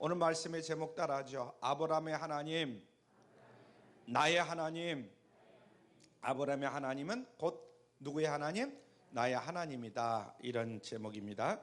오늘 말씀의 제목 따라하죠. 아브라함의 하나님, 나의 하나님. 아브라함의 하나님은 곧 누구의 하나님? 나의 하나님이다. 이런 제목입니다.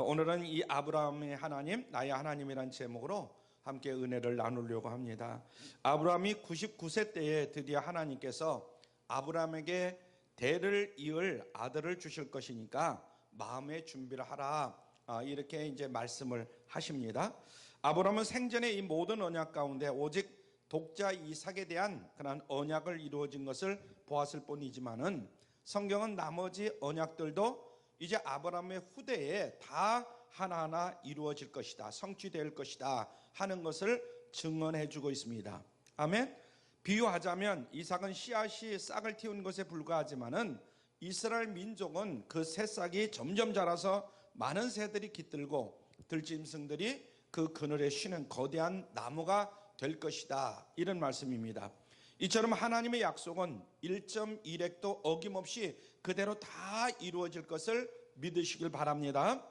오늘은 이 아브라함의 하나님, 나의 하나님이란 제목으로 함께 은혜를 나누려고 합니다. 아브라함이 99세 때에 드디어 하나님께서 아브라함에게 대를 이을 아들을 주실 것이니까 마음의 준비를 하라. 이렇게 이제 말씀을 하십니다. 아브라함은 생전에 이 모든 언약 가운데 오직 독자 이삭에 대한 그런 언약을 이루어진 것을 보았을 뿐이지만은 성경은 나머지 언약들도 이제 아브라함의 후대에 다 하나하나 이루어질 것이다, 성취될 것이다 하는 것을 증언해 주고 있습니다. 아멘. 비유하자면 이삭은 씨앗이 싹을 틔운 것에 불과하지만은 이스라엘 민족은 그 새싹이 점점 자라서 많은 새들이 깃들고 들짐승들이 그 그늘에 쉬는 거대한 나무가 될 것이다, 이런 말씀입니다. 이처럼 하나님의 약속은 1.1획도 어김없이 그대로 다 이루어질 것을 믿으시길 바랍니다.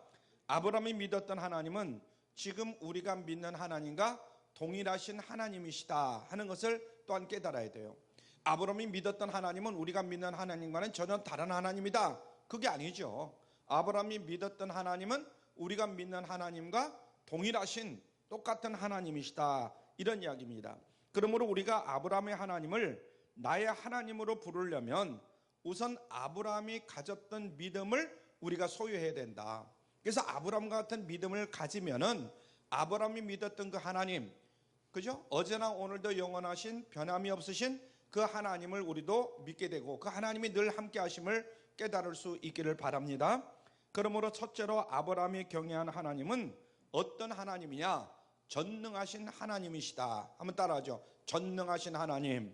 아브라함이 믿었던 하나님은 지금 우리가 믿는 하나님과 동일하신 하나님이시다 하는 것을 또한 깨달아야 돼요. 아브라함이 믿었던 하나님은 우리가 믿는 하나님과는 전혀 다른 하나님이다, 그게 아니죠. 아브라함이 믿었던 하나님은 우리가 믿는 하나님과 동일하신 똑같은 하나님이시다, 이런 이야기입니다. 그러므로 우리가 아브라함의 하나님을 나의 하나님으로 부르려면 우선 아브라함이 가졌던 믿음을 우리가 소유해야 된다. 그래서 아브라함 같은 믿음을 가지면은 아브라함이 믿었던 그 하나님, 그죠? 어제나 오늘도 영원하신 변함이 없으신 그 하나님을 우리도 믿게 되고 그 하나님이 늘 함께 하심을 깨달을 수 있기를 바랍니다. 그러므로 첫째로 아브라함이 경외한 하나님은 어떤 하나님이냐? 전능하신 하나님이시다. 한번 따라하죠. 전능하신 하나님.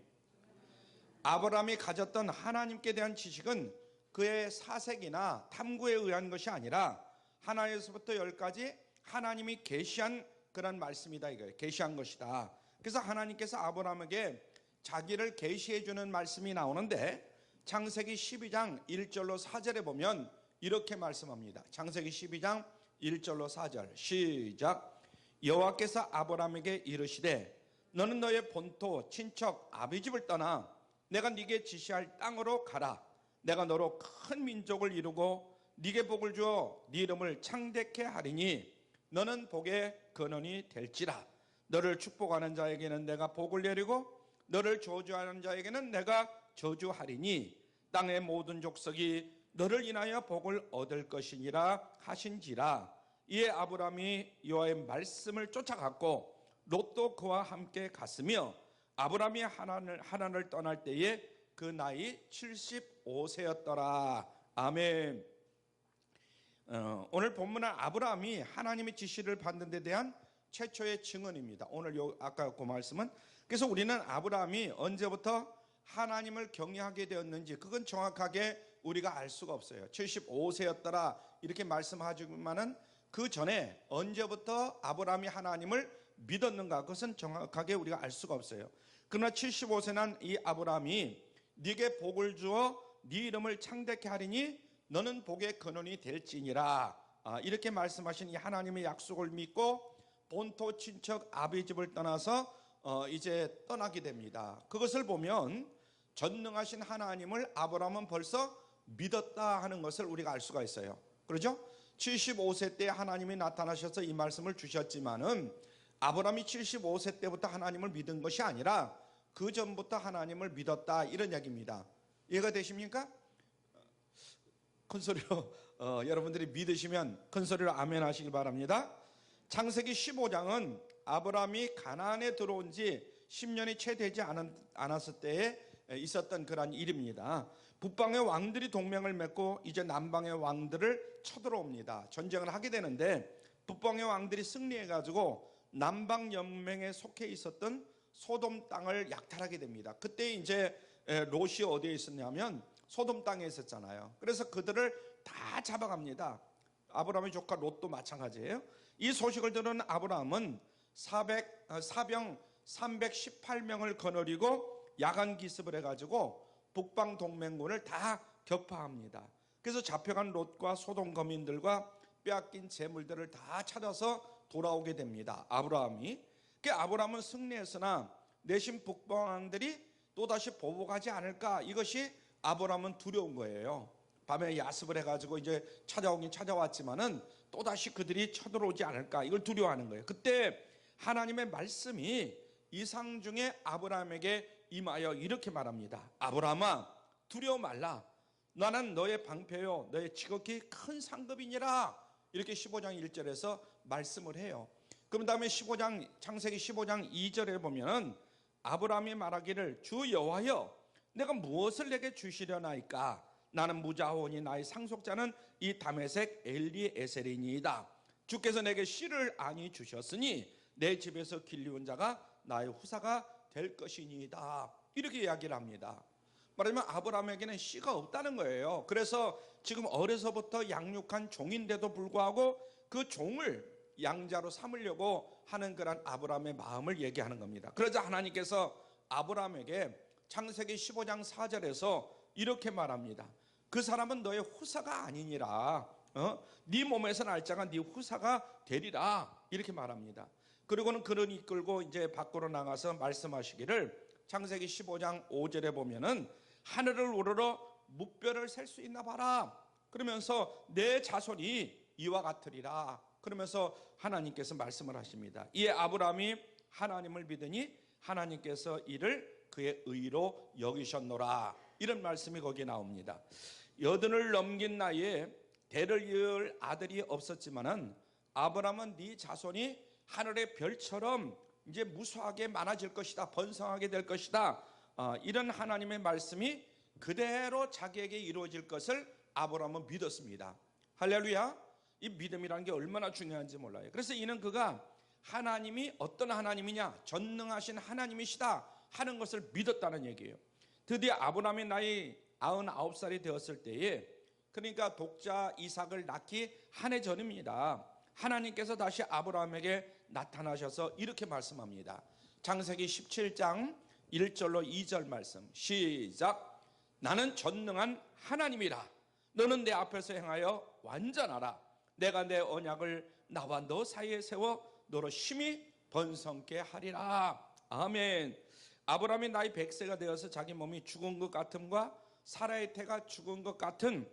아브라함이 가졌던 하나님께 대한 지식은 그의 사색이나 탐구에 의한 것이 아니라 하나에서부터 열까지 하나님이 계시한 그런 말씀이다, 이거예요. 계시한 것이다. 그래서 하나님께서 아브라함에게 자기를 계시해 주는 말씀이 나오는데 창세기 12장 1절로 4절에 보면 이렇게 말씀합니다. 창세기 12장 1절로 4절 시작. 여호와께서 아브라함에게 이르시되 너는 너의 본토 친척 아비 집을 떠나 내가 네게 지시할 땅으로 가라. 내가 너로 큰 민족을 이루고 네게 복을 주어 네 이름을 창대케 하리니 너는 복의 근원이 될지라. 너를 축복하는 자에게는 내가 복을 내리고 너를 저주하는 자에게는 내가 저주하리니 땅의 모든 족속이 너를 인하여 복을 얻을 것이니라 하신지라. 이에 아브라함이 여호와의 말씀을 쫓아갔고 롯도 그와 함께 갔으며 아브라함이 하란을 떠날 때에 그 나이 75세였더라. 아멘. 오늘 본문은 아브라함이 하나님의 지시를 받는 데 대한 최초의 증언입니다. 오늘 아까 그 말씀은, 그래서 우리는 아브라함이 언제부터 하나님을 경외하게 되었는지 그건 정확하게 우리가 알 수가 없어요. 75세였더라 이렇게 말씀하지만은 그 전에 언제부터 아브라함이 하나님을 믿었는가, 그것은 정확하게 우리가 알 수가 없어요. 그러나 75세 난 이 아브라함이 네게 복을 주어 네 이름을 창대케 하리니 너는 복의 근원이 될지니라, 이렇게 말씀하신 이 하나님의 약속을 믿고 본토 친척 아비 집을 떠나서 이제 떠나게 됩니다. 그것을 보면 전능하신 하나님을 아브라함은 벌써 믿었다 하는 것을 우리가 알 수가 있어요. 그렇죠? 75세 때 하나님이 나타나셔서 이 말씀을 주셨지만은 아브라함이 75세 때부터 하나님을 믿은 것이 아니라 그 전부터 하나님을 믿었다, 이런 이야기입니다. 이해가 되십니까? 큰 소리로 여러분들이 믿으시면 큰 소리로 아멘 하시길 바랍니다. 창세기 15장은 아브라함이 가나안에 들어온 지 10년이 채 되지 않았을 때에 있었던 그러한 일입니다. 북방의 왕들이 동맹을 맺고 이제 남방의 왕들을 쳐들어옵니다. 전쟁을 하게 되는데 북방의 왕들이 승리해가지고 남방 연맹에 속해 있었던 소돔 땅을 약탈하게 됩니다. 그때 이제 롯이 어디에 있었냐면 소돔 땅에 있었잖아요. 그래서 그들을 다 잡아갑니다. 아브라함의 조카 롯도 마찬가지예요. 이 소식을 들은 아브라함은 사병 318명을 거느리고 야간 기습을 해가지고 북방 동맹군을 다 격파합니다. 그래서 잡혀간 롯과 소돔 거민들과 빼앗긴 재물들을 다 찾아서 돌아오게 됩니다. 아브라함이. 그 아브라함은 승리했으나 내심 북방왕들이 또다시 보복하지 않을까, 이것이 아브라함은 두려운 거예요. 밤에 야습을 해가지고 이제 찾아오긴 찾아왔지만은 또다시 그들이 쳐들어오지 않을까, 이걸 두려워하는 거예요. 그때 하나님의 말씀이 이상 중에 아브라함에게 임하여 이렇게 말합니다. 아브라함아, 두려워 말라. 나는 너의 방패요 너의 지극히 큰 상급이니라. 이렇게 15장 1절에서 말씀을 해요. 그럼 다음에 창세기 15장 2절에 보면은 아브라함이 말하기를 주 여호와여, 내가 무엇을 내게 주시려나이까? 나는 무자호니 나의 상속자는 이 다메섹 엘리에셀이니이다. 주께서 내게 씨를 안히 주셨으니 내 집에서 길리온 자가 나의 후사가 될 것이니이다. 이렇게 이야기를 합니다. 말하자면 아브라함에게는 씨가 없다는 거예요. 그래서 지금 어려서부터 양육한 종인데도 불구하고 그 종을 양자로 삼으려고 하는 그런 아브라함의 마음을 얘기하는 겁니다. 그러자 하나님께서 아브라함에게 창세기 15장 4절에서 이렇게 말합니다. 그 사람은 너의 후사가 아니니라. 네 몸에서 날 자가 네 후사가 되리라. 이렇게 말합니다. 그리고는 그를 이끌고 이제 밖으로 나가서 말씀하시기를 창세기 15장 5절에 보면은 하늘을 우러러 무뼈를 셀 수 있나 봐라. 그러면서 내 자손이 이와 같으리라. 그러면서 하나님께서 말씀을 하십니다. 이에 아브라함이 하나님을 믿으니 하나님께서 이를 그의 의로 여기셨노라. 이런 말씀이 거기에 나옵니다. 여든을 넘긴 나이에 대를 이을 아들이 없었지만은 아브라함은 네 자손이 하늘의 별처럼 이제 무수하게 많아질 것이다, 번성하게 될 것이다, 이런 하나님의 말씀이 그대로 자기에게 이루어질 것을 아브라함은 믿었습니다. 할렐루야. 이 믿음이라는 게 얼마나 중요한지 몰라요. 그래서 이는 그가 하나님이 어떤 하나님이냐, 전능하신 하나님이시다 하는 것을 믿었다는 얘기예요. 드디어 아브라함의 나이 99살이 되었을 때에, 그러니까 독자 이삭을 낳기 한 해 전입니다. 하나님께서 다시 아브라함에게 나타나셔서 이렇게 말씀합니다. 창세기 17장 1절로 2절 말씀 시작. 나는 전능한 하나님이라. 너는 내 앞에서 행하여 완전하라. 내가 내 언약을 나와 너 사이에 세워 너로 심히 번성케 하리라. 아멘. 아브라함이 나이 100세가 되어서 자기 몸이 죽은 것 같음과 사라의 태가 죽은 것 같은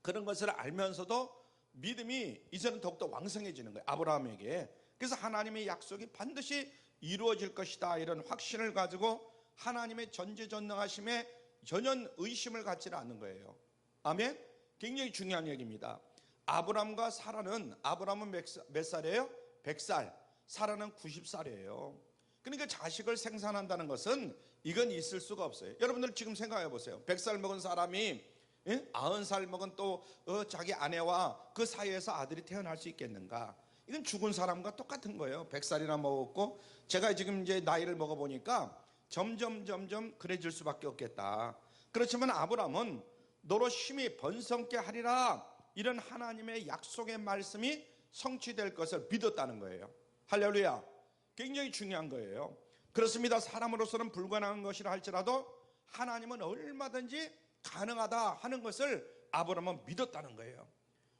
그런 것을 알면서도 믿음이 이제는 더욱더 왕성해지는 거예요, 아브라함에게. 그래서 하나님의 약속이 반드시 이루어질 것이다, 이런 확신을 가지고 하나님의 전지전능하심에 전혀 의심을 갖지는 않는 거예요. 아멘. 굉장히 중요한 얘기입니다. 아브라함과 사라는, 아브라함은 몇 살이에요? 100살. 사라는 90살이에요. 그러니까 자식을 생산한다는 것은 이건 있을 수가 없어요. 여러분들 지금 생각해 보세요. 100살 먹은 사람이 90살 먹은 또 자기 아내와 그 사이에서 아들이 태어날 수 있겠는가? 이건 죽은 사람과 똑같은 거예요. 100살이나 먹었고, 제가 지금 이제 나이를 먹어보니까 점점 그래질 수밖에 없겠다. 그렇지만 아브라함은 너로 심히 번성케 하리라, 이런 하나님의 약속의 말씀이 성취될 것을 믿었다는 거예요. 할렐루야. 굉장히 중요한 거예요. 그렇습니다. 사람으로서는 불가능한 것이라 할지라도 하나님은 얼마든지 가능하다 하는 것을 아브라함은 믿었다는 거예요.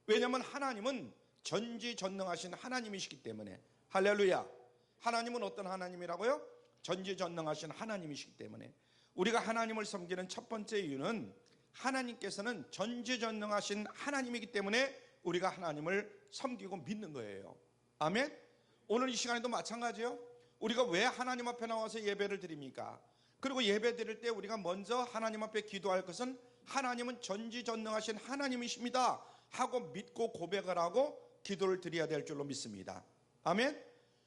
왜냐하면 하나님은 전지전능하신 하나님이시기 때문에. 할렐루야. 하나님은 어떤 하나님이라고요? 전지전능하신 하나님이시기 때문에. 우리가 하나님을 섬기는 첫 번째 이유는 하나님께서는 전지전능하신 하나님이기 때문에 우리가 하나님을 섬기고 믿는 거예요. 아멘. 오늘 이 시간에도 마찬가지요. 우리가 왜 하나님 앞에 나와서 예배를 드립니까? 그리고 예배 드릴 때 우리가 먼저 하나님 앞에 기도할 것은 하나님은 전지전능하신 하나님이십니다 하고 믿고 고백을 하고 기도를 드려야 될 줄로 믿습니다. 아멘.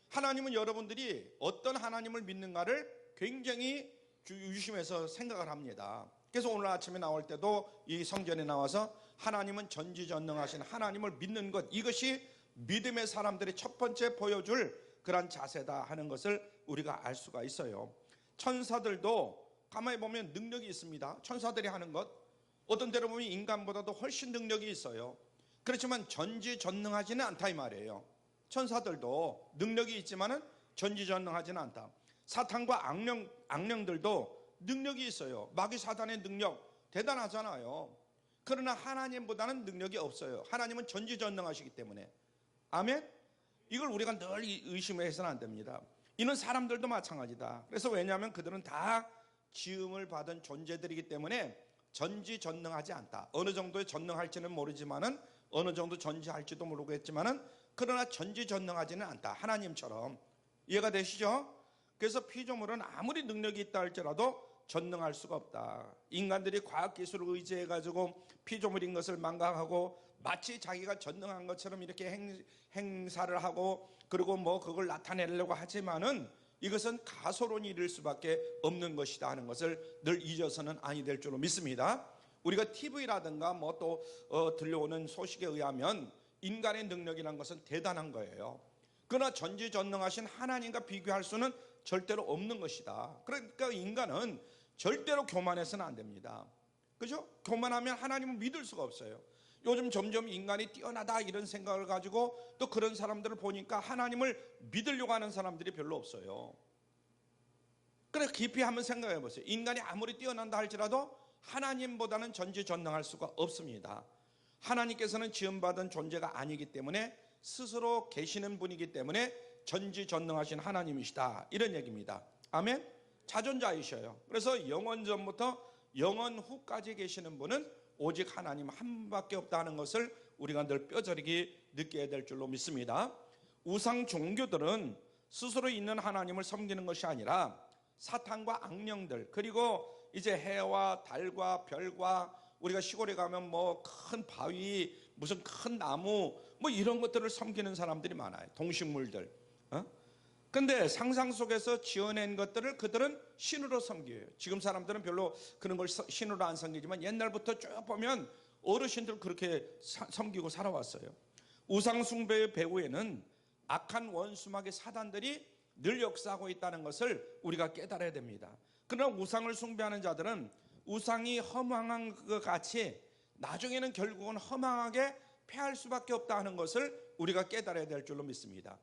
하나님은 여러분들이 어떤 하나님을 믿는가를 굉장히 유심해서 생각을 합니다. 그래서 오늘 아침에 나올 때도 이 성전에 나와서 하나님은 전지전능하신 하나님을 믿는 것, 이것이 믿음의 사람들이 첫 번째 보여줄 그런 자세다 하는 것을 우리가 알 수가 있어요. 천사들도 가만히 보면 능력이 있습니다. 천사들이 하는 것, 어떤 데로 보면 인간보다도 훨씬 능력이 있어요. 그렇지만 전지전능하지는 않다 이 말이에요. 천사들도 능력이 있지만은 전지전능하지는 않다. 사탄과 악령들도 능력이 있어요. 마귀 사단의 능력 대단하잖아요. 그러나 하나님보다는 능력이 없어요. 하나님은 전지전능하시기 때문에. 아멘. 이걸 우리가 늘 의심해서는 안 됩니다. 이는 사람들도 마찬가지다. 그래서 왜냐하면 그들은 다 지음을 받은 존재들이기 때문에 전지전능하지 않다. 어느 정도의 전능할지는 모르지만은, 어느 정도 전지할지도 모르겠지만은, 그러나 전지전능하지는 않다. 하나님처럼. 이해가 되시죠? 그래서 피조물은 아무리 능력이 있다 할지라도 전능할 수가 없다. 인간들이 과학기술을 의지해 가지고 피조물인 것을 망각하고 마치 자기가 전능한 것처럼 이렇게 행사를 하고, 그리고 뭐 그걸 나타내려고 하지만은 이것은 가소론이 이를 수밖에 없는 것이다 하는 것을 늘 잊어서는 아니 될 줄로 믿습니다. 우리가 TV라든가 뭐 또 들려오는 소식에 의하면 인간의 능력이라는 것은 대단한 거예요. 그러나 전지전능하신 하나님과 비교할 수는 절대로 없는 것이다. 그러니까 인간은 절대로 교만해서는 안 됩니다. 그죠? 교만하면 하나님을 믿을 수가 없어요. 요즘 점점 인간이 뛰어나다 이런 생각을 가지고 또 그런 사람들을 보니까 하나님을 믿으려고 하는 사람들이 별로 없어요. 그래서 깊이 한번 생각해 보세요. 인간이 아무리 뛰어난다 할지라도 하나님보다는 전지전능할 수가 없습니다. 하나님께서는 지음받은 존재가 아니기 때문에, 스스로 계시는 분이기 때문에 전지전능하신 하나님이시다, 이런 얘기입니다. 아멘. 자존자이셔요. 그래서 영원 전부터 영원 후까지 계시는 분은 오직 하나님 한 분밖에 없다 하는 것을 우리가 늘 뼈저리게 느껴야 될 줄로 믿습니다. 우상 종교들은 스스로 있는 하나님을 섬기는 것이 아니라 사탄과 악령들, 그리고 이제 해와 달과 별과, 우리가 시골에 가면 뭐 큰 바위, 무슨 큰 나무, 뭐 이런 것들을 섬기는 사람들이 많아요. 동식물들. 근데 상상 속에서 지어낸 것들을 그들은 신으로 섬겨요. 지금 사람들은 별로 그런 걸 신으로 안 섬기지만 옛날부터 쭉 보면 어르신들 그렇게 섬기고 살아왔어요. 우상 숭배의 배후에는 악한 원수마귀 사단들이 늘 역사하고 있다는 것을 우리가 깨달아야 됩니다. 그러나 우상을 숭배하는 자들은 우상이 허망한 것 같이 나중에는 결국은 허망하게 패할 수밖에 없다 하는 것을 우리가 깨달아야 될 줄로 믿습니다.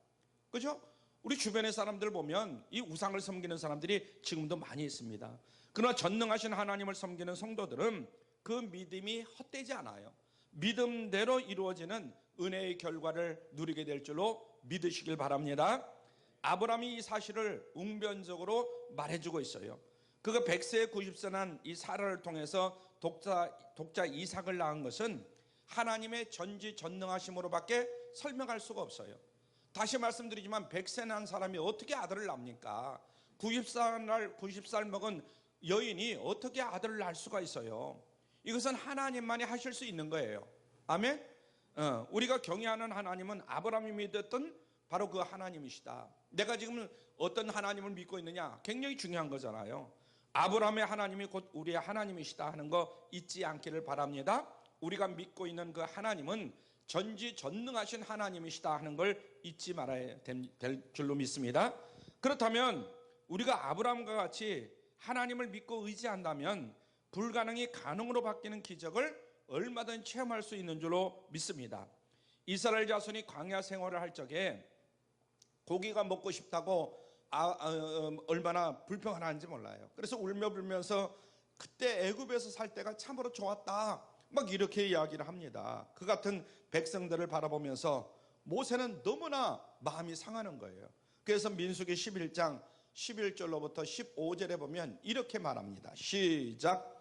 그죠? 우리 주변의 사람들 보면 이 우상을 섬기는 사람들이 지금도 많이 있습니다. 그러나 전능하신 하나님을 섬기는 성도들은 그 믿음이 헛되지 않아요. 믿음대로 이루어지는 은혜의 결과를 누리게 될 줄로 믿으시길 바랍니다. 아브라함이 이 사실을 웅변적으로 말해주고 있어요. 그가 100세에 90세 난 이 사라를 통해서 독자 이삭을 낳은 것은 하나님의 전지전능하심으로밖에 설명할 수가 없어요. 다시 말씀드리지만 100세 난 사람이 어떻게 아들을 낳습니까? 90살 먹은 여인이 어떻게 아들을 낳을 수가 있어요? 이것은 하나님만이 하실 수 있는 거예요. 아멘? 우리가 경외하는 하나님은 아브라함이 믿었던 바로 그 하나님이시다. 내가 지금 어떤 하나님을 믿고 있느냐? 굉장히 중요한 거잖아요. 아브라함의 하나님이 곧 우리의 하나님이시다 하는 거 잊지 않기를 바랍니다. 우리가 믿고 있는 그 하나님은 전지전능하신 하나님이시다 하는 걸 잊지 말아야 될 줄로 믿습니다. 그렇다면 우리가 아브라함과 같이 하나님을 믿고 의지한다면 불가능이 가능으로 바뀌는 기적을 얼마든 체험할 수 있는 줄로 믿습니다. 이스라엘 자손이 광야 생활을 할 적에 고기가 먹고 싶다고 얼마나 불평하는지 몰라요. 그래서 울며 불면서 그때 애굽에서 살 때가 참으로 좋았다, 막 이렇게 이야기를 합니다. 그 같은 백성들을 바라보면서 모세는 너무나 마음이 상하는 거예요. 그래서 민수기 11장 11절로부터 15절에 보면 이렇게 말합니다. 시작.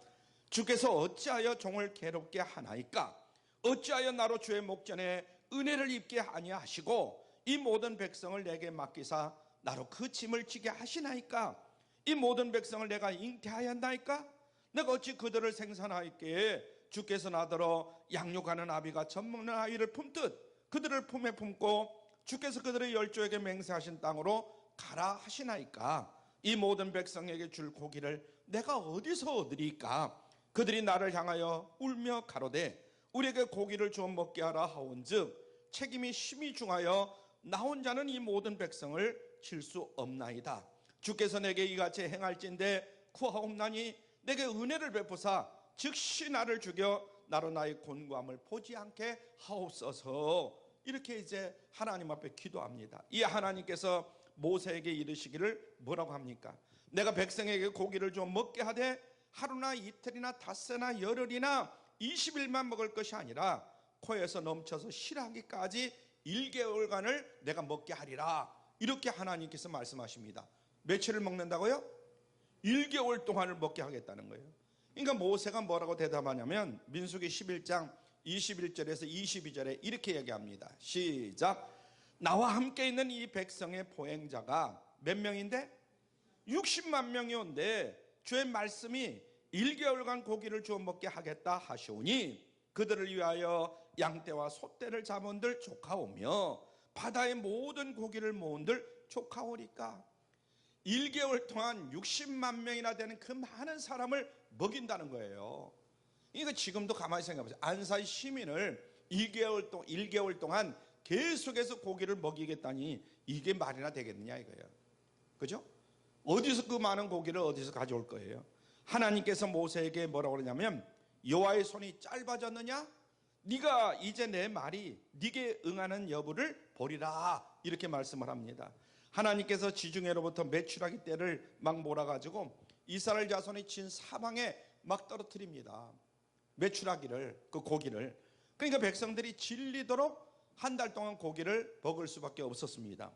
주께서 어찌하여 종을 괴롭게 하나이까? 어찌하여 나로 주의 목전에 은혜를 입게 아니하시고 이 모든 백성을 내게 맡기사 나로 그 짐을 지게 하시나이까? 이 모든 백성을 내가 잉태하였나이까? 내가 어찌 그들을 생산하였기에 주께서 나더러 양육하는 아비가 젖먹는 아이를 품듯 그들을 품에 품고 주께서 그들의 열조에게 맹세하신 땅으로 가라 하시나이까? 이 모든 백성에게 줄 고기를 내가 어디서 얻으리까? 그들이 나를 향하여 울며 가로되 우리에게 고기를 주어 먹게 하라 하온즉 책임이 심히 중하여 나 혼자는 이 모든 백성을 칠 수 없나이다. 주께서 내게 이같이 행할진대 구하옵나니 내게 은혜를 베푸사 즉시 나를 죽여 나로 나의 곤고함을 보지 않게 하옵소서. 이렇게 이제 하나님 앞에 기도합니다. 이 하나님께서 모세에게 이르시기를 뭐라고 합니까? 내가 백성에게 고기를 좀 먹게 하되 하루나 이틀이나 닷새나 열흘이나 20일만 먹을 것이 아니라 코에서 넘쳐서 실하기까지 1개월간을 내가 먹게 하리라. 이렇게 하나님께서 말씀하십니다. 며칠을 먹는다고요? 1개월 동안을 먹게 하겠다는 거예요. 그러니까 모세가 뭐라고 대답하냐면 민수기 11장 21절에서 22절에 이렇게 얘기합니다. 시작. 나와 함께 있는 이 백성의 보행자가 몇 명인데? 60만 명이 온데 주의 말씀이 1개월간 고기를 주어 먹게 하겠다 하시오니 그들을 위하여 양떼와 소떼를 잡은들 족하오며 바다의 모든 고기를 모은들 족하오리까. 1개월 동안 60만 명이나 되는 그 많은 사람을 먹인다는 거예요. 이거 지금도 가만히 생각해 보세요. 안산 시민을 1개월 동안 계속해서 고기를 먹이겠다니 이게 말이나 되겠느냐 이거예요. 그죠? 어디서 그 많은 고기를 어디서 가져올 거예요? 하나님께서 모세에게 뭐라고 그러냐면 여호와의 손이 짧아졌느냐? 네가 이제 내 말이 네게 응하는 여부를 보리라. 이렇게 말씀을 합니다. 하나님께서 지중해로부터 메추라기 떼를 막 몰아가지고 이스라엘 자손이 진 사방에 막 떨어뜨립니다. 메추라기를, 그 고기를. 그러니까 백성들이 질리도록 한 달 동안 고기를 먹을 수밖에 없었습니다.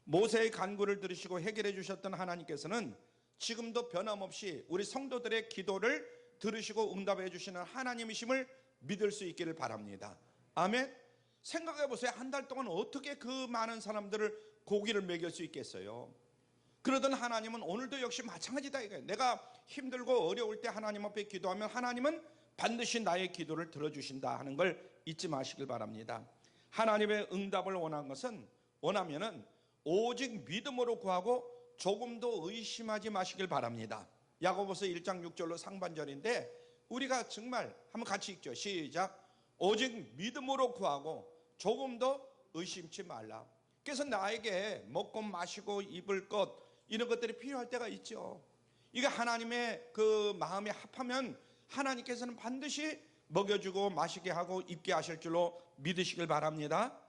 모세의 간구를 들으시고 해결해 주셨던 하나님께서는 지금도 변함없이 우리 성도들의 기도를 들으시고 응답해 주시는 하나님이심을 믿을 수 있기를 바랍니다. 아멘. 생각해 보세요. 한 달 동안 어떻게 그 많은 사람들을 고기를 먹일 수 있겠어요? 그러던 하나님은 오늘도 역시 마찬가지다 이거예요. 내가 힘들고 어려울 때 하나님 앞에 기도하면 하나님은 반드시 나의 기도를 들어주신다 하는 걸 잊지 마시길 바랍니다. 하나님의 응답을 원하면은 오직 믿음으로 구하고 조금도 의심하지 마시길 바랍니다. 야고보서 1장 6절로 상반절인데 우리가 정말 한번 같이 읽죠. 시작. 오직 믿음으로 구하고 조금도 의심치 말라. 그래서 나에게 먹고 마시고 입을 것 이런 것들이 필요할 때가 있죠. 이게 하나님의 그 마음에 합하면 하나님께서는 반드시 먹여주고 마시게 하고 입게 하실 줄로 믿으시길 바랍니다.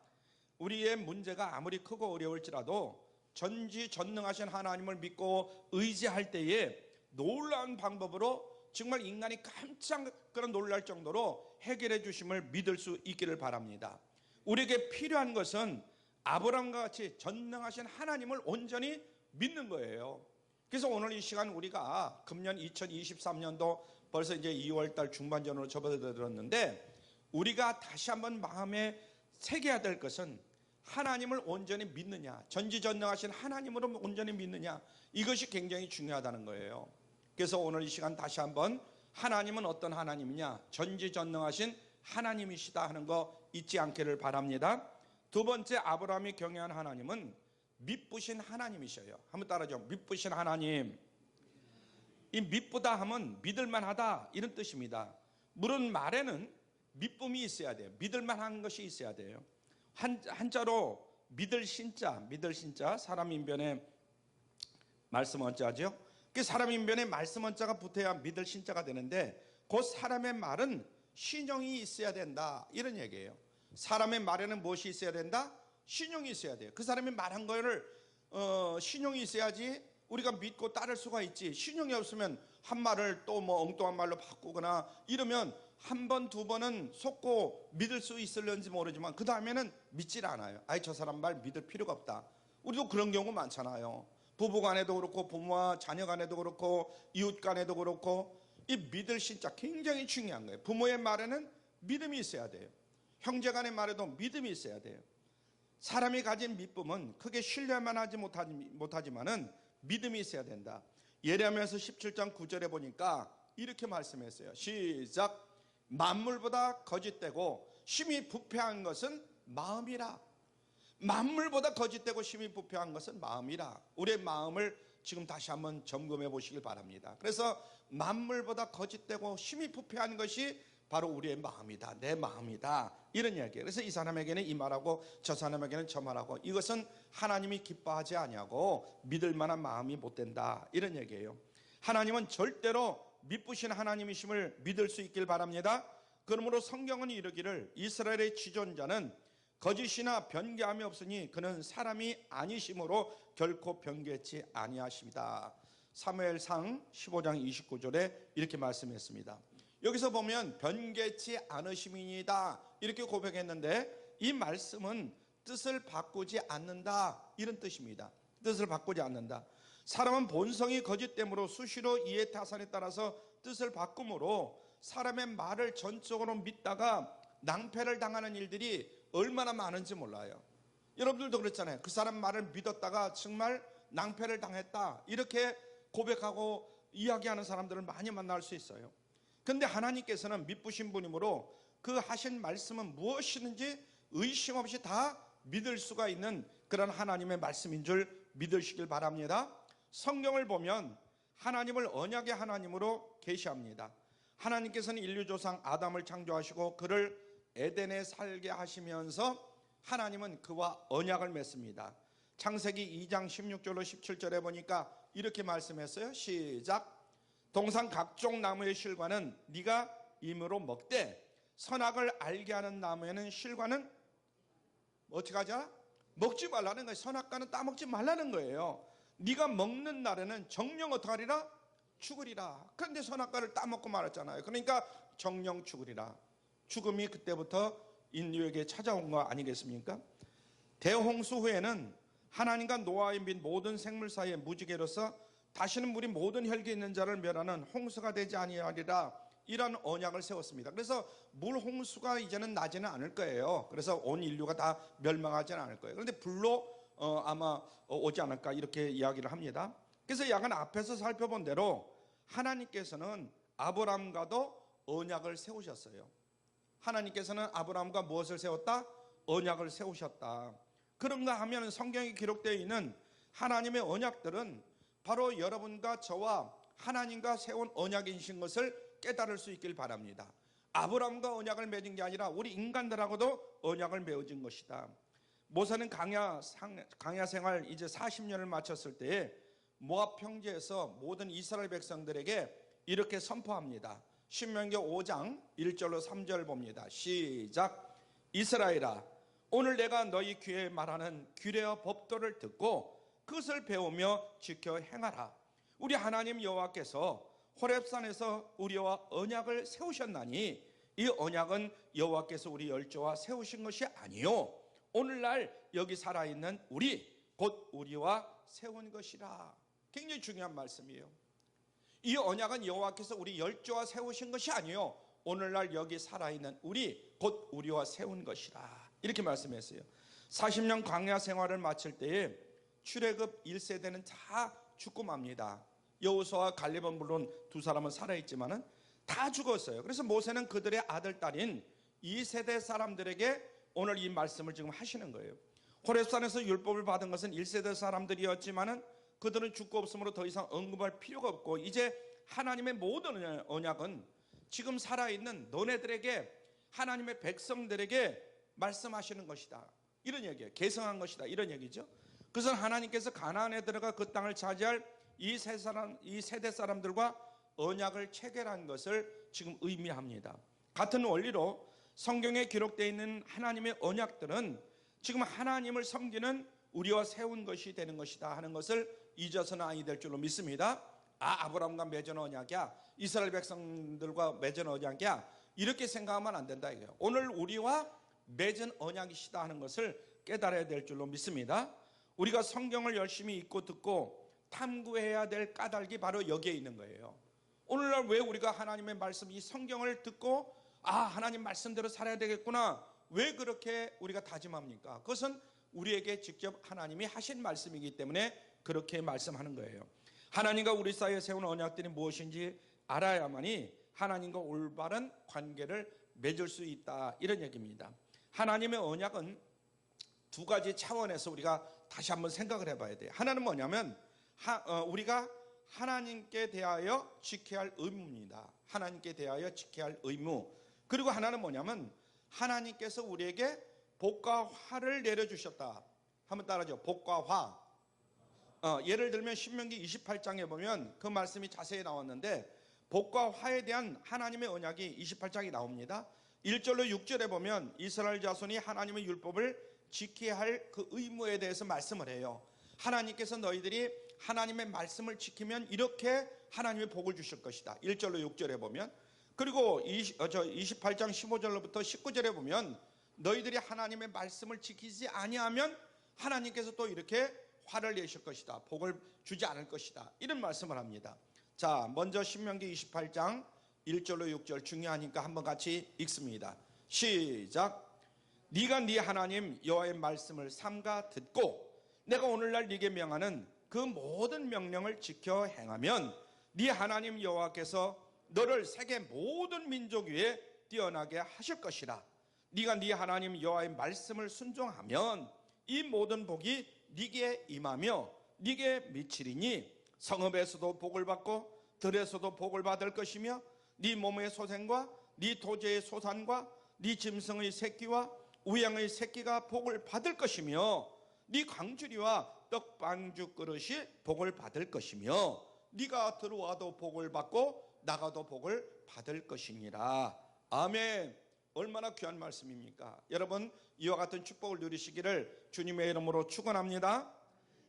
우리의 문제가 아무리 크고 어려울지라도 전지전능하신 하나님을 믿고 의지할 때에 놀라운 방법으로 정말 인간이 깜짝 놀랄 정도로 해결해 주심을 믿을 수 있기를 바랍니다. 우리에게 필요한 것은 아브라함과 같이 전능하신 하나님을 온전히 믿는 거예요. 그래서 오늘 이 시간 우리가 금년 2023년도 벌써 이제 2월달 중반전으로 접어들었는데 우리가 다시 한번 마음에 새겨야 될 것은 하나님을 온전히 믿느냐, 전지전능하신 하나님으로 온전히 믿느냐, 이것이 굉장히 중요하다는 거예요. 그래서 오늘 이 시간 다시 한번 하나님은 어떤 하나님이냐, 전지전능하신 하나님이시다 하는 거 잊지 않기를 바랍니다. 두 번째, 아브라함이 경외한 하나님은 믿부신 하나님이셔요. 한번 따라하죠. 믿부신 하나님. 이 믿부다 하면 믿을만하다 이런 뜻입니다. 물은 말에는 믿음이 있어야 돼요. 믿을만한 것이 있어야 돼요. 한자로 믿을 신자, 사람 인변에 말씀 원자죠. 그 사람 인변에 말씀 원자가 붙어야 믿을 신자가 되는데 그 사람의 말은 신용이 있어야 된다 이런 얘기예요. 사람의 말에는 무엇이 있어야 된다? 신용이 있어야 돼요. 그 사람이 말한 거를 신용이 있어야지 우리가 믿고 따를 수가 있지. 신용이 없으면 한 말을 또 뭐 엉뚱한 말로 바꾸거나 이러면 한 번, 두 번은 속고 믿을 수 있을런지 모르지만 그 다음에는 믿질 않아요. 아이, 저 사람 말 믿을 필요가 없다. 우리도 그런 경우 많잖아요. 부부 간에도 그렇고 부모와 자녀 간에도 그렇고 이웃 간에도 그렇고 이 믿을 신자 굉장히 중요한 거예요. 부모의 말에는 믿음이 있어야 돼요. 형제 간의 말에도 믿음이 있어야 돼요. 사람이 가진 믿음은 크게 신뢰만 하지 못하지만은 믿음이 있어야 된다. 예레미야서 17장 9절에 보니까 이렇게 말씀했어요. 시작. 만물보다 거짓되고 심히 부패한 것은 마음이라. 만물보다 거짓되고 심히 부패한 것은 마음이라. 우리의 마음을 지금 다시 한번 점검해 보시길 바랍니다. 그래서 만물보다 거짓되고 심히 부패한 것이 바로 우리의 마음이다. 내 마음이다. 이런 이야기예요. 그래서 이 사람에게는 이 말하고 저 사람에게는 저 말하고 이것은 하나님이 기뻐하지 아니하고 믿을 만한 마음이 못 된다. 이런 얘기예요. 하나님은 절대로 믿부신 하나님이심을 믿을 수 있길 바랍니다. 그러므로 성경은 이르기를 이스라엘의 지존자는 거짓이나 변개함이 없으니 그는 사람이 아니심으로 결코 변개치 아니하십니다. 사무엘상 15장 29절에 이렇게 말씀했습니다. 여기서 보면 변개치 않으심이다 이렇게 고백했는데 이 말씀은 뜻을 바꾸지 않는다, 이런 뜻입니다. 뜻을 바꾸지 않는다. 사람은 본성이 거짓됨으로 수시로 이해타산에 따라서 뜻을 바꿈으로 사람의 말을 전적으로 믿다가 낭패를 당하는 일들이 얼마나 많은지 몰라요. 여러분들도 그렇잖아요. 그 사람 말을 믿었다가 정말 낭패를 당했다, 이렇게 고백하고 이야기하는 사람들을 많이 만날 수 있어요. 그런데 하나님께서는 미쁘신 분이므로 그 하신 말씀은 무엇이든지 의심 없이 다 믿을 수가 있는 그런 하나님의 말씀인 줄 믿으시길 바랍니다. 성경을 보면 하나님을 언약의 하나님으로 계시합니다. 하나님께서는 인류조상 아담을 창조하시고 그를 에덴에 살게 하시면서 하나님은 그와 언약을 맺습니다. 창세기 2장 16절로 17절에 보니까 이렇게 말씀했어요. 시작. 동산 각종 나무의 실과는 네가 임으로 먹되 선악을 알게 하는 나무에는 실과는 어떻게 하자? 먹지 말라는 거예요. 선악과는 따먹지 말라는 거예요. 네가 먹는 날에는 정령 어떻게 하리라? 죽으리라. 그런데 선악과를 따먹고 말았잖아요. 그러니까 정령 죽으리라. 죽음이 그때부터 인류에게 찾아온 거 아니겠습니까? 대홍수 후에는 하나님과 노아의 및 모든 생물 사이에 무지개로서 다시는 물이 모든 혈기 있는 자를 멸하는 홍수가 되지 아니하리라, 이런 언약을 세웠습니다. 그래서 물 홍수가 이제는 나지는 않을 거예요. 그래서 온 인류가 다 멸망하지는 않을 거예요. 그런데 불로 아마 오지 않을까, 이렇게 이야기를 합니다. 그래서 약간 앞에서 살펴본 대로 하나님께서는 아브라함과도 언약을 세우셨어요. 하나님께서는 아브라함과 무엇을 세웠다? 언약을 세우셨다. 그런가 하면 성경에 기록되어 있는 하나님의 언약들은 바로 여러분과 저와 하나님과 세운 언약이신 것을 깨달을 수 있길 바랍니다. 아브라함과 언약을 맺은 게 아니라 우리 인간들하고도 언약을 맺은 것이다. 모세는 강야 생활 이제 40년을 마쳤을 때에 모압 평지에서 모든 이스라엘 백성들에게 이렇게 선포합니다. 신명기 5장 1절로 3절 봅니다. 시작. 이스라엘아, 오늘 내가 너희 귀에 말하는 규례와 법도를 듣고 그것을 배우며 지켜 행하라. 우리 하나님 여호와께서 호렙산에서 우리와 언약을 세우셨나니 이 언약은 여호와께서 우리 열조와 세우신 것이 아니요 오늘날 여기 살아있는 우리 곧 우리와 세운 것이라. 굉장히 중요한 말씀이에요. 이 언약은 여호와께서 우리 열조와 세우신 것이 아니요 오늘날 여기 살아있는 우리 곧 우리와 세운 것이라, 이렇게 말씀했어요. 40년 광야 생활을 마칠 때에 출애굽 1세대는 다 죽고 맙니다. 여호수아와 갈렙은 물론 두 사람은 살아있지만은 다 죽었어요. 그래서 모세는 그들의 아들 딸인 2세대 사람들에게 오늘 이 말씀을 지금 하시는 거예요. 호렙산에서 율법을 받은 것은 1세대 사람들이었지만은 그들은 죽고 없으므로 더 이상 언급할 필요가 없고 이제 하나님의 모든 언약은 지금 살아있는 너네들에게, 하나님의 백성들에게 말씀하시는 것이다, 이런 얘기예요. 계승한 것이다, 이런 얘기죠. 그것은 하나님께서 가나안에 들어가 그 땅을 차지할 이 세대 사람들과 언약을 체결한 것을 지금 의미합니다. 같은 원리로 성경에 기록되어 있는 하나님의 언약들은 지금 하나님을 섬기는 우리와 세운 것이 되는 것이다 하는 것을 잊어서는 아니 될 줄로 믿습니다. 아브라함과 맺은 언약이야, 이스라엘 백성들과 맺은 언약이야, 이렇게 생각하면 안 된다 이거예요. 오늘 우리와 맺은 언약이시다 하는 것을 깨달아야 될 줄로 믿습니다. 우리가 성경을 열심히 읽고 듣고 탐구해야 될 까닭이 바로 여기에 있는 거예요. 오늘날 왜 우리가 하나님의 말씀, 이 성경을 듣고 하나님 말씀대로 살아야 되겠구나, 왜 그렇게 우리가 다짐합니까? 그것은 우리에게 직접 하나님이 하신 말씀이기 때문에 그렇게 말씀하는 거예요. 하나님과 우리 사이에 세운 언약들이 무엇인지 알아야만이 하나님과 올바른 관계를 맺을 수 있다, 이런 얘기입니다. 하나님의 언약은 두 가지 차원에서 우리가 다시 한번 생각을 해봐야 돼요. 하나는 뭐냐면 우리가 하나님께 대하여 지켜야 할 의무입니다. 하나님께 대하여 지켜야 할 의무. 그리고 하나는 뭐냐면 하나님께서 우리에게 복과 화를 내려주셨다. 한번 따라하죠. 복과 화. 예를 들면 신명기 28장에 보면 그 말씀이 자세히 나왔는데 복과 화에 대한 하나님의 언약이 28장이 나옵니다. 1절로 6절에 보면 이스라엘 자손이 하나님의 율법을 지켜야 할 그 의무에 대해서 말씀을 해요. 하나님께서 너희들이 하나님의 말씀을 지키면 이렇게 하나님의 복을 주실 것이다. 1절로 6절에 보면. 그리고 28장 15절로부터 19절에 보면 너희들이 하나님의 말씀을 지키지 아니하면 하나님께서 또 이렇게 화를 내실 것이다. 복을 주지 않을 것이다. 이런 말씀을 합니다. 자, 먼저 신명기 28장 1절로 6절 중요하니까 한번 같이 읽습니다. 시작. 네가 네 하나님 여호와의 말씀을 삼가 듣고 내가 오늘날 네게 명하는 그 모든 명령을 지켜 행하면 네 하나님 여호와께서 너를 세계 모든 민족 위에 뛰어나게 하실 것이라. 네가 네 하나님 여호와의 말씀을 순종하면 이 모든 복이 네게 임하며 네게 미치리니 성읍에서도 복을 받고 들에서도 복을 받을 것이며 네 몸의 소생과 네 토지의 소산과 네 짐승의 새끼와 우양의 새끼가 복을 받을 것이며 네 광주리와 떡방주 그릇이 복을 받을 것이며 네가 들어와도 복을 받고 나가도 복을 받을 것이니라. 아멘. 얼마나 귀한 말씀입니까? 여러분, 이와 같은 축복을 누리시기를 주님의 이름으로 축원합니다.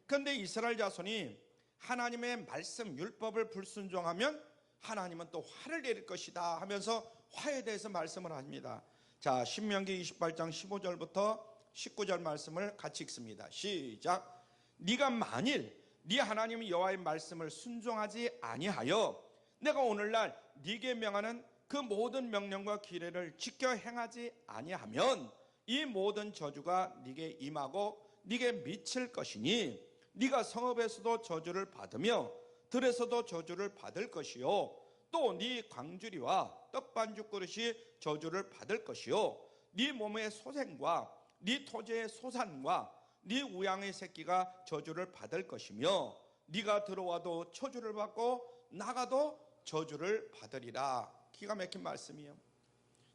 그런데 이스라엘 자손이 하나님의 말씀 율법을 불순종하면 하나님은 또 화를 내릴 것이다 하면서 화에 대해서 말씀을 합니다. 자, 신명기 28장 15절부터 19절 말씀을 같이 읽습니다. 시작. 네가 만일 네 하나님 여호와의 말씀을 순종하지 아니하여 내가 오늘날 네게 명하는 그 모든 명령과 규례를 지켜 행하지 아니하면 이 모든 저주가 네게 임하고 네게 미칠 것이니 네가 성읍에서도 저주를 받으며 들에서도 저주를 받을 것이요 또 네 광주리와 떡반죽 그릇이 저주를 받을 것이요 네 몸의 소생과 네 토지의 소산과 네 우양의 새끼가 저주를 받을 것이며 네가 들어와도 저주를 받고 나가도 저주를 받으리라. 기가 막힌 말씀이에요.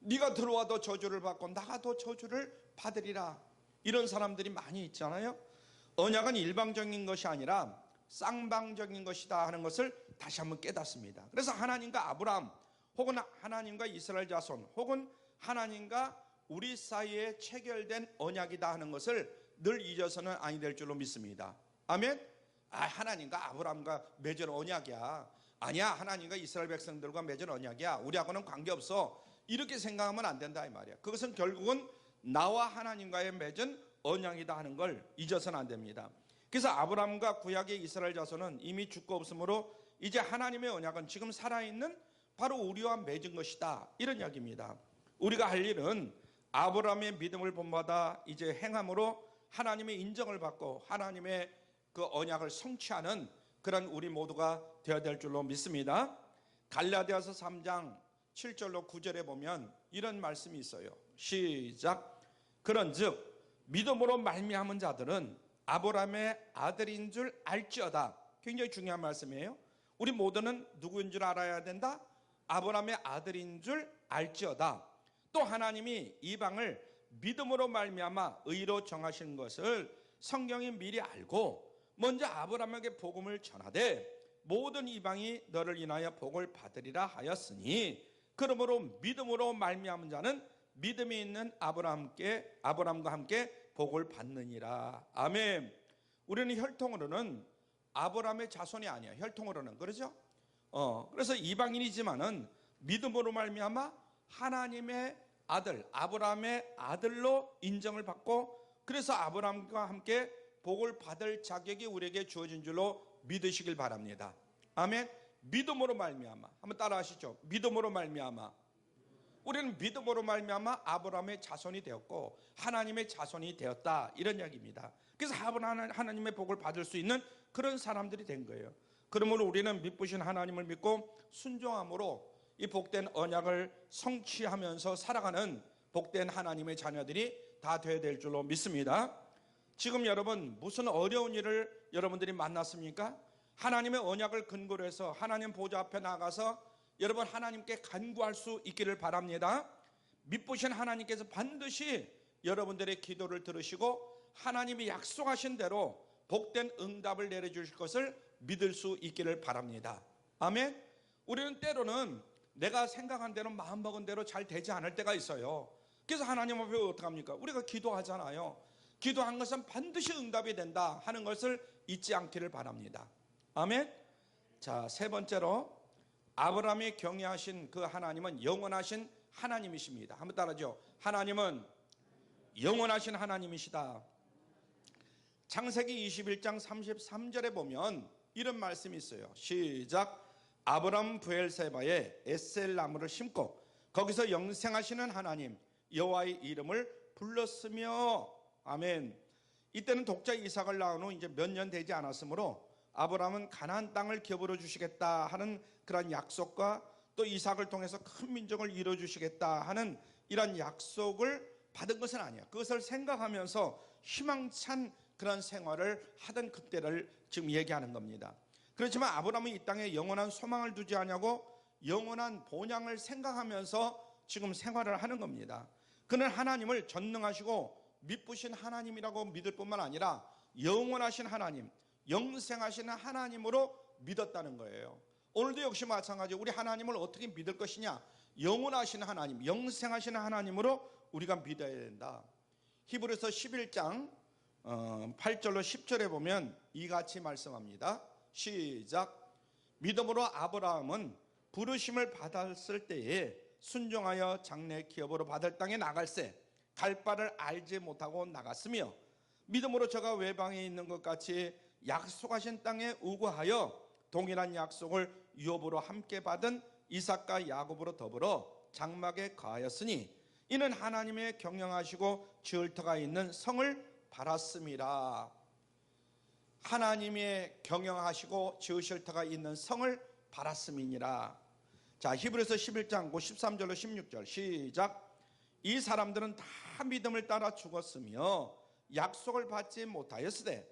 네가 들어와도 저주를 받고 나가도 저주를 받으리라. 이런 사람들이 많이 있잖아요. 언약은 일방적인 것이 아니라 쌍방적인 것이다 하는 것을 다시 한번 깨닫습니다. 그래서 하나님과 아브라함 혹은 하나님과 이스라엘 자손 혹은 하나님과 우리 사이에 체결된 언약이다 하는 것을 늘 잊어서는 아니 될 줄로 믿습니다. 아멘. 하나님과 아브라함과 맺은 언약이야. 아니야, 하나님과 이스라엘 백성들과 맺은 언약이야. 우리하고는 관계없어. 이렇게 생각하면 안 된다 이 말이야. 그것은 결국은 나와 하나님과의 맺은 언약이다 하는 걸 잊어서는 안 됩니다. 그래서 아브라함과 구약의 이스라엘 자손은 이미 죽고 없으므로 이제 하나님의 언약은 지금 살아있는 바로 우리와 맺은 것이다, 이런 이야기입니다. 우리가 할 일은 아브라함의 믿음을 본받아 이제 행함으로 하나님의 인정을 받고 하나님의 그 언약을 성취하는 그런 우리 모두가 되어야 될 줄로 믿습니다. 갈라디아서 3장 7절로 9절에 보면 이런 말씀이 있어요. 시작. 그런즉 믿음으로 말미암은 자들은 아브라함의 아들인 줄 알지어다. 굉장히 중요한 말씀이에요. 우리 모두는 누구인 줄 알아야 된다? 아브라함의 아들인 줄 알지어다. 또 하나님이 이방을 믿음으로 말미암아 의로 정하신 것을 성경이 미리 알고 먼저 아브라함에게 복음을 전하되 모든 이방이 너를 인하여 복을 받으리라 하였으니 그러므로 믿음으로 말미암은 자는 믿음이 있는 아브라함과 함께 복을 받느니라. 아멘. 우리는 혈통으로는 아브라함의 자손이 아니야. 혈통으로는 그렇죠? 그래서 이방인이지만은 믿음으로 말미암아 하나님의 아들, 아브라함의 아들로 인정을 받고 그래서 아브라함과 함께 복을 받을 자격이 우리에게 주어진 줄로 믿으시길 바랍니다. 아멘. 믿음으로 말미암아. 한번 따라 하시죠. 믿음으로 말미암아. 우리는 믿음으로 말미암아 아브라함의 자손이 되었고 하나님의 자손이 되었다, 이런 이야기입니다. 그래서 하나님의 복을 받을 수 있는 그런 사람들이 된 거예요. 그러므로 우리는 믿으신 하나님을 믿고 순종함으로 이 복된 언약을 성취하면서 살아가는 복된 하나님의 자녀들이 다 되어야 될 줄로 믿습니다. 지금 여러분 무슨 어려운 일을 여러분들이 만났습니까? 하나님의 언약을 근거로 해서 하나님 보좌 앞에 나가서 여러분 하나님께 간구할 수 있기를 바랍니다. 믿으신 하나님께서 반드시 여러분들의 기도를 들으시고 하나님이 약속하신 대로 복된 응답을 내려주실 것을 믿을 수 있기를 바랍니다. 아멘. 우리는 때로는 내가 생각한 대로 마음먹은 대로 잘 되지 않을 때가 있어요. 그래서 하나님 앞에 어떻게 합니까? 우리가 기도하잖아요. 기도한 것은 반드시 응답이 된다 하는 것을 잊지 않기를 바랍니다. 아멘. 자, 세 번째로 아브라함이 경외하신 그 하나님은 영원하신 하나님이십니다. 한번 따라하죠. 하나님은 영원하신 하나님이시다. 창세기 21장 33절에 보면 이런 말씀이 있어요. 시작. 아브람 브엘세바에 에셀 나무를 심고 거기서 영생하시는 하나님 여호와의 이름을 불렀으며. 아멘. 이때는 독자 이삭을 낳은 후 이제 몇 년 되지 않았으므로 아브람은 가나안 땅을 기업으로 주시겠다 하는 그런 약속과 또 이삭을 통해서 큰 민족을 이루어 주시겠다 하는 이런 약속을 받은 것은 아니야. 그것을 생각하면서 희망찬 그런 생활을 하던 그때를 지금 얘기하는 겁니다. 그렇지만 아브람은 이 땅에 영원한 소망을 두지 않냐고 영원한 본향을 생각하면서 지금 생활을 하는 겁니다. 그는 하나님을 전능하시고 미쁘신 하나님이라고 믿을 뿐만 아니라 영원하신 하나님, 영생하시는 하나님으로 믿었다는 거예요. 오늘도 역시 마찬가지로 우리 하나님을 어떻게 믿을 것이냐? 영원하신 하나님, 영생하시는 하나님으로 우리가 믿어야 된다. 히브리서 11장 8절로 10절에 보면 이같이 말씀합니다. 시작. 믿음으로 아브라함은 부르심을 받았을 때에 순종하여 장래 기업으로 받을 땅에 나갈새 갈 바를 알지 못하고 나갔으며 믿음으로 저가 외방에 있는 것 같이 약속하신 땅에 우거하여 동일한 약속을 유업으로 함께 받은 이삭과 야곱으로 더불어 장막에 거하였으니 이는 하나님의 경영하시고 지을 터가 있는 성을 바랐음이라. 하나님의 경영하시고 지으실 터가 있는 성을 바랐음이니라. 자, 히브리서 11장 13절로 16절 시작. 이 사람들은 다 믿음을 따라 죽었으며 약속을 받지 못하였으되,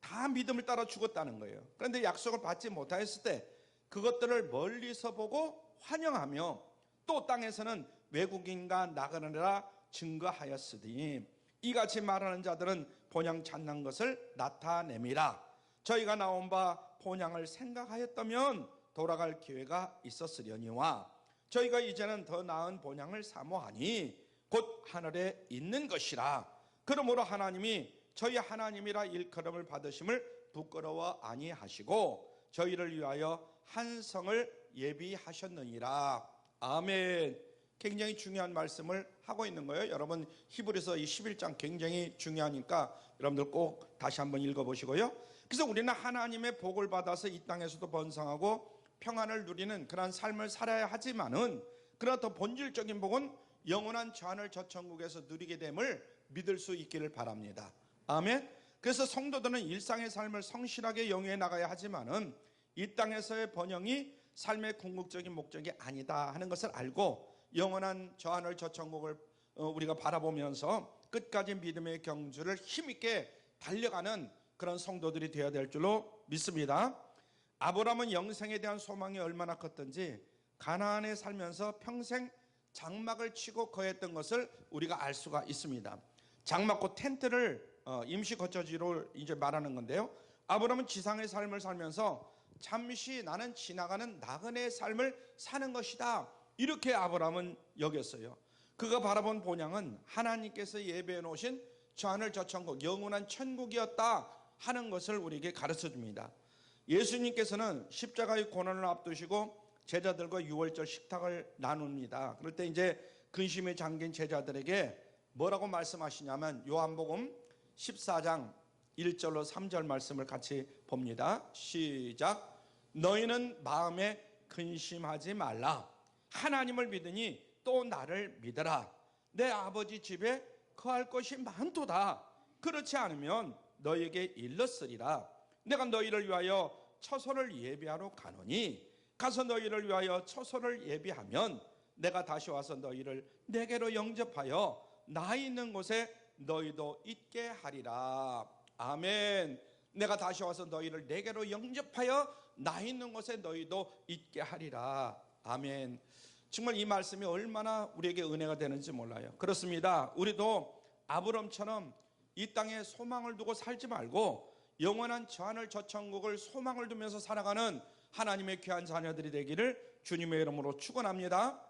다 믿음을 따라 죽었다는 거예요. 그런데 약속을 받지 못하였을 때 그것들을 멀리서 보고 환영하며 또 땅에서는 외국인과 나그네라 증거하였으니 이같이 말하는 자들은 본향 찾는 것을 나타내미라. 저희가 나온 바 본향을 생각하였다면 돌아갈 기회가 있었으려니와 저희가 이제는 더 나은 본향을 사모하니 곧 하늘에 있는 것이라. 그러므로 하나님이 저희 하나님이라 일컬음을 받으심을 부끄러워 아니하시고 저희를 위하여 한 성을 예비하셨느니라. 아멘. 굉장히 중요한 말씀을 하고 있는 거예요. 여러분 히브리서 이 11장 굉장히 중요하니까 여러분들 꼭 다시 한번 읽어보시고요. 그래서 우리는 하나님의 복을 받아서 이 땅에서도 번성하고 평안을 누리는 그런 삶을 살아야 하지만은 그러나 더 본질적인 복은 영원한 저하늘 저 천국에서 누리게 됨을 믿을 수 있기를 바랍니다. 아멘. 그래서 성도들은 일상의 삶을 성실하게 영위해 나가야 하지만은 이 땅에서의 번영이 삶의 궁극적인 목적이 아니다 하는 것을 알고 영원한 저하늘 저 천국을 우리가 바라보면서 끝까지 믿음의 경주를 힘있게 달려가는 그런 성도들이 되어야 될 줄로 믿습니다. 아브라함은 영생에 대한 소망이 얼마나 컸던지 가나안에 살면서 평생 장막을 치고 거했던 것을 우리가 알 수가 있습니다. 장막 곧 텐트를 임시 거처지로 이제 말하는 건데요. 아브라함은 지상의 삶을 살면서 잠시 나는 지나가는 나그네의 삶을 사는 것이다, 이렇게 아브라함은 여겼어요. 그가 바라본 본향은 하나님께서 예배해 놓으신 저하늘 저 천국, 영원한 천국이었다 하는 것을 우리에게 가르쳐 줍니다. 예수님께서는 십자가의 고난을 앞두시고 제자들과 유월절 식탁을 나눕니다. 그럴 때 이제 근심에 잠긴 제자들에게 뭐라고 말씀하시냐면 요한복음 14장 1절로 3절 말씀을 같이 봅니다. 시작. 너희는 마음에 근심하지 말라. 하나님을 믿으니 또 나를 믿어라. 내 아버지 집에 거할 것이 많도다. 그렇지 않으면 너희에게 일렀으리라. 내가 너희를 위하여 처소를 예비하러 가노니 가서 너희를 위하여 처소를 예비하면 내가 다시 와서 너희를 내게로 영접하여 나 있는 곳에 너희도 있게 하리라. 아멘. 내가 다시 와서 너희를 내게로 영접하여 나 있는 곳에 너희도 있게 하리라. 아멘. 정말 이 말씀이 얼마나 우리에게 은혜가 되는지 몰라요. 그렇습니다. 우리도 아브람처럼 이 땅에 소망을 두고 살지 말고 영원한 저하늘 저 천국을 소망을 두면서 살아가는 하나님의 귀한 자녀들이 되기를 주님의 이름으로 축원합니다.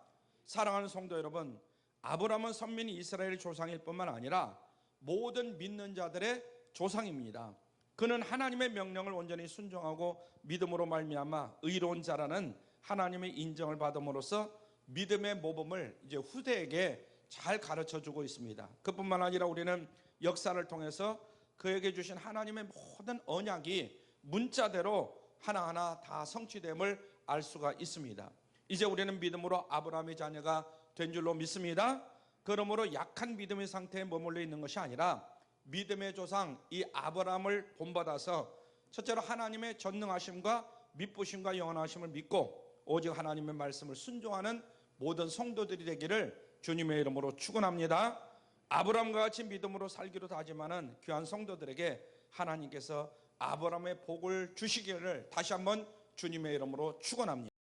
사랑하는 성도 여러분, 아브람은 선민 이스라엘의 조상일 뿐만 아니라 모든 믿는 자들의 조상입니다. 그는 하나님의 명령을 온전히 순종하고 믿음으로 말미암아 의로운 자라는 하나님의 인정을 받음으로써 믿음의 모범을 이제 후대에게 잘 가르쳐 주고 있습니다. 그뿐만 아니라 우리는 역사를 통해서 그에게 주신 하나님의 모든 언약이 문자대로 하나하나 다 성취됨을 알 수가 있습니다. 이제 우리는 믿음으로 아브라함의 자녀가 된 줄로 믿습니다. 그러므로 약한 믿음의 상태에 머물러 있는 것이 아니라 믿음의 조상 이 아브라함을 본받아서 첫째로 하나님의 전능하심과 미쁘심과 영원하심을 믿고 오직 하나님의 말씀을 순종하는 모든 성도들이 되기를 주님의 이름으로 축원합니다. 아브라함과 같이 믿음으로 살기로 다짐하는 귀한 성도들에게 하나님께서 아브라함의 복을 주시기를 다시 한번 주님의 이름으로 축원합니다.